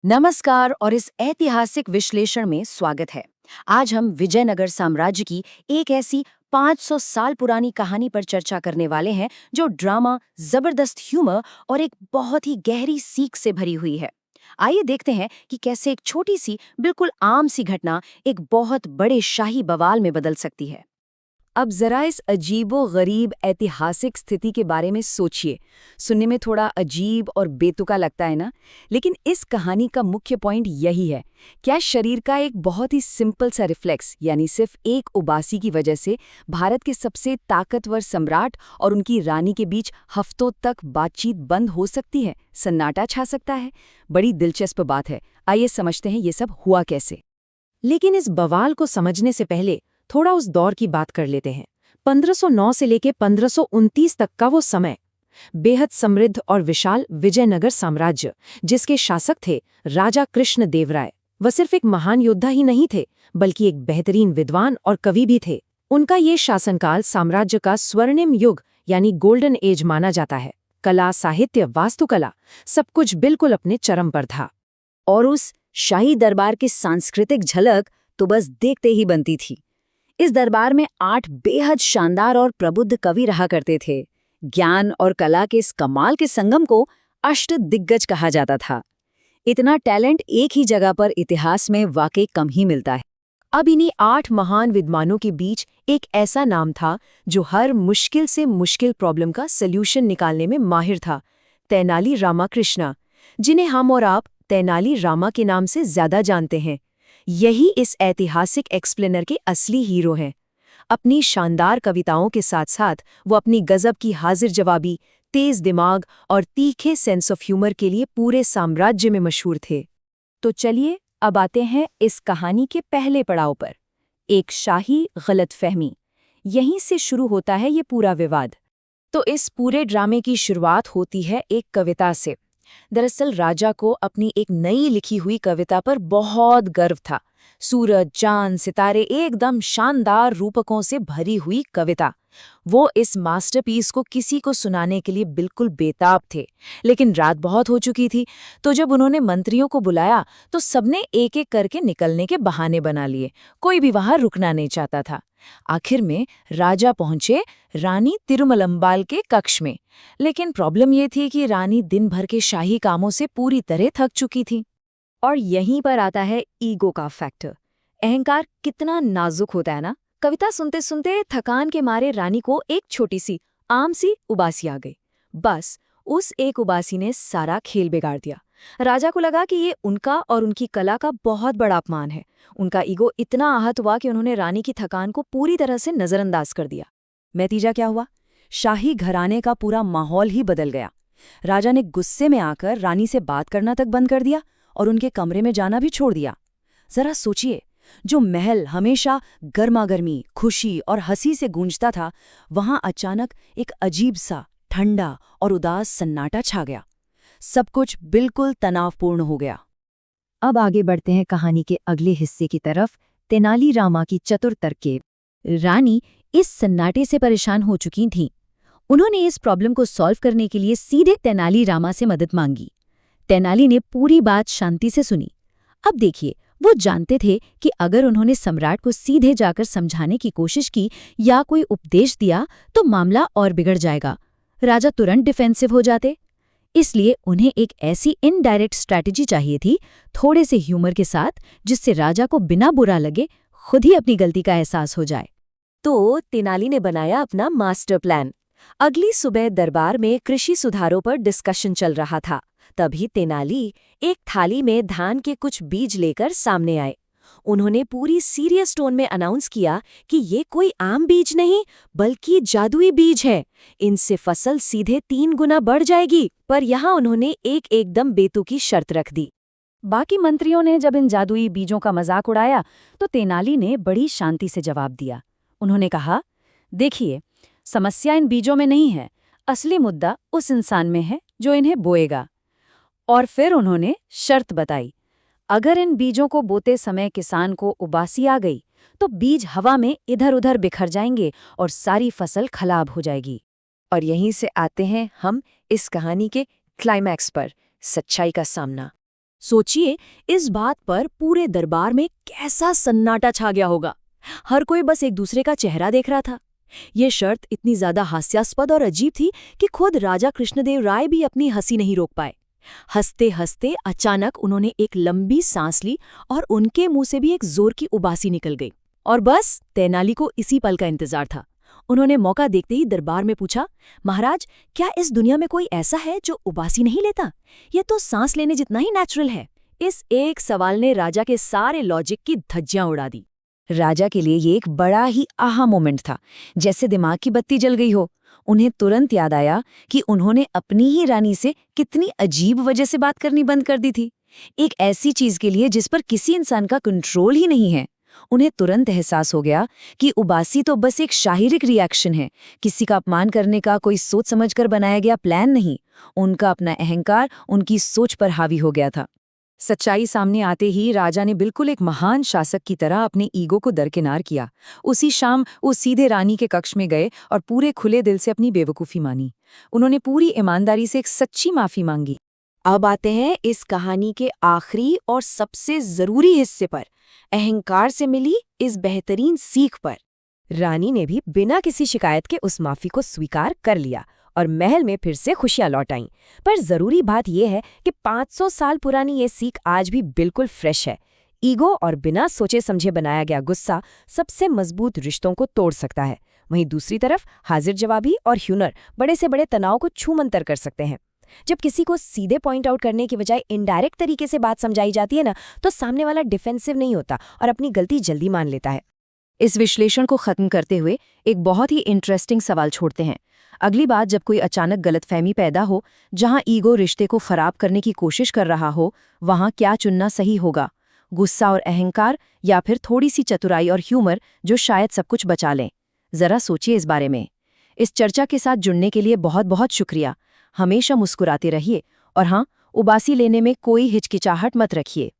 नमस्कार और इस ऐतिहासिक विश्लेषण में स्वागत है। आज हम विजयनगर साम्राज्य की एक ऐसी 500 साल पुरानी कहानी पर चर्चा करने वाले हैं जो ड्रामा, जबरदस्त ह्यूमर और एक बहुत ही गहरी सीख से भरी हुई है। आइए देखते हैं कि कैसे एक छोटी सी बिल्कुल आम सी घटना एक बहुत बड़े शाही बवाल में बदल सकती है। अब जरा इस अजीबो गरीब ऐतिहासिक स्थिति के बारे में सोचिए। सुनने में थोड़ा अजीब और बेतुका लगता है ना? लेकिन इस कहानी का मुख्य पॉइंट यही है। क्या शरीर का एक बहुत ही सिंपल सा रिफ्लेक्स, यानी सिर्फ एक उबासी की वजह से भारत के सबसे ताकतवर सम्राट और उनकी रानी के बीच हफ्तों तक बातचीत बंद हो सकती है, सन्नाटा छा सकता है? बड़ी दिलचस्प बात है। आइए समझते हैं ये सब हुआ कैसे। लेकिन इस बवाल को समझने से पहले थोड़ा उस दौर की बात कर लेते हैं। 1509 से लेके 1529 तक का वो समय, बेहद समृद्ध और विशाल विजयनगर साम्राज्य, जिसके शासक थे राजा कृष्ण देव राय। वह सिर्फ एक महान योद्धा ही नहीं थे, बल्कि एक बेहतरीन विद्वान और कवि भी थे। उनका ये शासनकाल साम्राज्य का स्वर्णिम युग यानी गोल्डन एज माना जाता है। कला, साहित्य, वास्तुकला, सब कुछ बिल्कुल अपने चरम पर था। और उस शाही दरबार की सांस्कृतिक झलक तो बस देखते ही बनती थी। इस दरबार में 8 बेहद शानदार और प्रबुद्ध कवि रहा करते थे। ज्ञान और कला के इस कमाल के संगम को अष्ट दिग्गज कहा जाता था। इतना टैलेंट एक ही जगह पर इतिहास में वाकई कम ही मिलता है। अब इन्हीं 8 महान विद्वानों के बीच एक ऐसा नाम था जो हर मुश्किल से मुश्किल प्रॉब्लम का सल्यूशन निकालने में माहिर था, तेनाली रामाकृष्णा, जिन्हें हम और आप तेनाली रामा के नाम से ज्यादा जानते हैं। यही इस ऐतिहासिक एक्सप्लेनर के असली हीरो हैं। अपनी शानदार कविताओं के साथ साथ वो अपनी गजब की हाजिर जवाबी, तेज दिमाग और तीखे सेंस ऑफ ह्यूमर के लिए पूरे साम्राज्य में मशहूर थे। तो चलिए अब आते हैं इस कहानी के पहले पड़ाव पर, एक शाही गलतफहमी। यहीं से शुरू होता है ये पूरा विवाद। तो इस पूरे ड्रामे की शुरुआत होती है एक कविता से। दरअसल राजा को अपनी एक नई लिखी हुई कविता पर बहुत गर्व था। सूरज, चांद, सितारे, एकदम शानदार रूपकों से भरी हुई कविता। वो इस मास्टरपीस को किसी को सुनाने के लिए बिल्कुल बेताब थे। लेकिन रात बहुत हो चुकी थी, तो जब उन्होंने मंत्रियों को बुलाया तो सबने एक एक करके निकलने के बहाने बना लिए। कोई भी वहां रुकना नहीं चाहता था। आखिर में राजा पहुंचे रानी तिरुमलंबाल के कक्ष में। लेकिन प्रॉब्लम ये थी कि रानी दिन भर के शाही कामों से पूरी तरह थक चुकी थी। और यहीं पर आता है ईगो का फैक्टर। अहंकार कितना नाजुक होता है ना। कविता सुनते सुनते थकान के मारे रानी को एक छोटी सी आम सी उबासी आ गई। बस उस एक उबासी ने सारा खेल बिगाड़ दिया। राजा को लगा कि ये उनका और उनकी कला का बहुत बड़ा अपमान है। उनका ईगो इतना आहत हुआ कि उन्होंने रानी की थकान को पूरी तरह से नजरअंदाज कर दिया। नतीजा क्या हुआ? शाही घराने का पूरा माहौल ही बदल गया। राजा ने गुस्से में आकर रानी से बात करना तक बंद कर दिया और उनके कमरे में जाना भी छोड़ दिया। जरा सोचिए, जो महल हमेशा गर्मागर्मी, खुशी और हंसी से गूंजता था, वहां अचानक एक अजीब सा ठंडा और उदास सन्नाटा छा गया। सब कुछ बिल्कुल तनावपूर्ण हो गया। अब आगे बढ़ते हैं कहानी के अगले हिस्से की तरफ, तेनाली रामा की चतुर तरकीब। रानी इस सन्नाटे से परेशान हो चुकी थीं। उन्होंने इस प्रॉब्लम को सॉल्व करने के लिए सीधे तेनाली रामा से मदद मांगी। तेनाली ने पूरी बात शांति से सुनी। अब देखिए, वो जानते थे कि अगर उन्होंने सम्राट को सीधे जाकर समझाने की कोशिश की या कोई उपदेश दिया तो मामला और बिगड़ जाएगा। राजा तुरंत डिफेंसिव हो जाते। इसलिए उन्हें एक ऐसी इनडायरेक्ट स्ट्रैटेजी चाहिए थी, थोड़े से ह्यूमर के साथ, जिससे राजा को बिना बुरा लगे खुद ही अपनी गलती का एहसास हो जाए। तो तेनाली ने बनाया अपना मास्टर प्लान। अगली सुबह दरबार में कृषि सुधारों पर डिस्कशन चल रहा था। तभी तेनाली एक थाली में धान के कुछ बीज लेकर सामने आए। उन्होंने पूरी सीरियस टोन में अनाउंस किया कि ये कोई आम बीज नहीं, बल्कि जादुई बीज है। इनसे फसल सीधे 3 गुना बढ़ जाएगी। पर यहाँ उन्होंने एक एकदम बेतुकी शर्त रख दी। बाकी मंत्रियों ने जब इन जादुई बीजों का मजाक उड़ाया तो तेनाली ने बड़ी शांति से जवाब दिया। उन्होंने कहा, देखिए, समस्या इन बीजों में नहीं है, असली मुद्दा उस इंसान में है जो इन्हें बोएगा। और फिर उन्होंने शर्त बताई, अगर इन बीजों को बोते समय किसान को उबासी आ गई तो बीज हवा में इधर उधर बिखर जाएंगे और सारी फसल खराब हो जाएगी। और यहीं से आते हैं हम इस कहानी के क्लाइमैक्स पर, सच्चाई का सामना। सोचिए, इस बात पर पूरे दरबार में कैसा सन्नाटा छा गया होगा। हर कोई बस एक दूसरे का चेहरा देख रहा था। ये शर्त इतनी ज्यादा हास्यास्पद और अजीब थी कि खुद राजा कृष्णदेव राय भी अपनी हंसी नहीं रोक पाए। हंसते हंसते अचानक उन्होंने एक लंबी सांस ली और उनके मुंह से भी एक जोर की उबासी निकल गई। और बस तेनाली को इसी पल का इंतजार था। उन्होंने मौका देखते ही दरबार में पूछा, महाराज, क्या इस दुनिया में कोई ऐसा है जो उबासी नहीं लेता? ये तो सांस लेने जितना ही नेचुरल है। इस एक सवाल ने राजा के सारे लॉजिक की धज्जियां उड़ा दी। राजा के लिए ये एक बड़ा ही आहा मोमेंट था, जैसे दिमाग की बत्ती जल गई हो। उन्हें तुरंत याद आया कि उन्होंने अपनी ही रानी से कितनी अजीब वजह से बात करनी बंद कर दी थी, एक ऐसी चीज के लिए जिस पर किसी इंसान का कंट्रोल ही नहीं है। उन्हें तुरंत एहसास हो गया कि उबासी तो बस एक शारीरिक रिएक्शन है, किसी का अपमान करने का कोई सोच समझकर बनाया गया प्लान नहीं। उनका अपना अहंकार उनकी सोच पर हावी हो गया था। सच्चाई सामने आते ही राजा ने बिल्कुल एक महान शासक की तरह अपने ईगो को दरकिनार किया। उसी शाम वो सीधे रानी के कक्ष में गए और पूरे खुले दिल से अपनी बेवकूफ़ी मानी। उन्होंने पूरी ईमानदारी से एक सच्ची माफ़ी मांगी। अब आते हैं इस कहानी के आखिरी और सबसे जरूरी हिस्से पर, अहंकार से मिली इस बेहतरीन सीख पर। रानी ने भी बिना किसी शिकायत के उस माफी को स्वीकार कर लिया और महल में फिर से खुशियां लौट आईं। पर जरूरी बात यह है कि 500 साल पुरानी ये सीख आज भी बिल्कुल फ्रेश है। ईगो और बिना सोचे समझे बनाया गया गुस्सा सबसे मजबूत रिश्तों को तोड़ सकता है। वहीं दूसरी तरफ हाजिर जवाबी और ह्यूनर बड़े से बड़े तनाव को छूमंतर कर सकते हैं। जब किसी को सीधे पॉइंट आउट करने की बजाय इनडायरेक्ट तरीके से बात समझाई जाती है ना, तो सामने वाला डिफेंसिव नहीं होता और अपनी गलती जल्दी मान लेता है। इस विश्लेषण को खत्म करते हुए एक बहुत ही इंटरेस्टिंग सवाल छोड़ते हैं। अगली बार जब कोई अचानक गलतफहमी पैदा हो, जहां ईगो रिश्ते को खराब करने की कोशिश कर रहा हो, वहां क्या चुनना सही होगा? गुस्सा और अहंकार, या फिर थोड़ी सी चतुराई और ह्यूमर जो शायद सब कुछ बचा लें? जरा सोचिए इस बारे में। इस चर्चा के साथ जुड़ने के लिए बहुत बहुत शुक्रिया। हमेशा मुस्कुराते रहिए और हाँ, उबासी लेने में कोई हिचकिचाहट मत रखिए।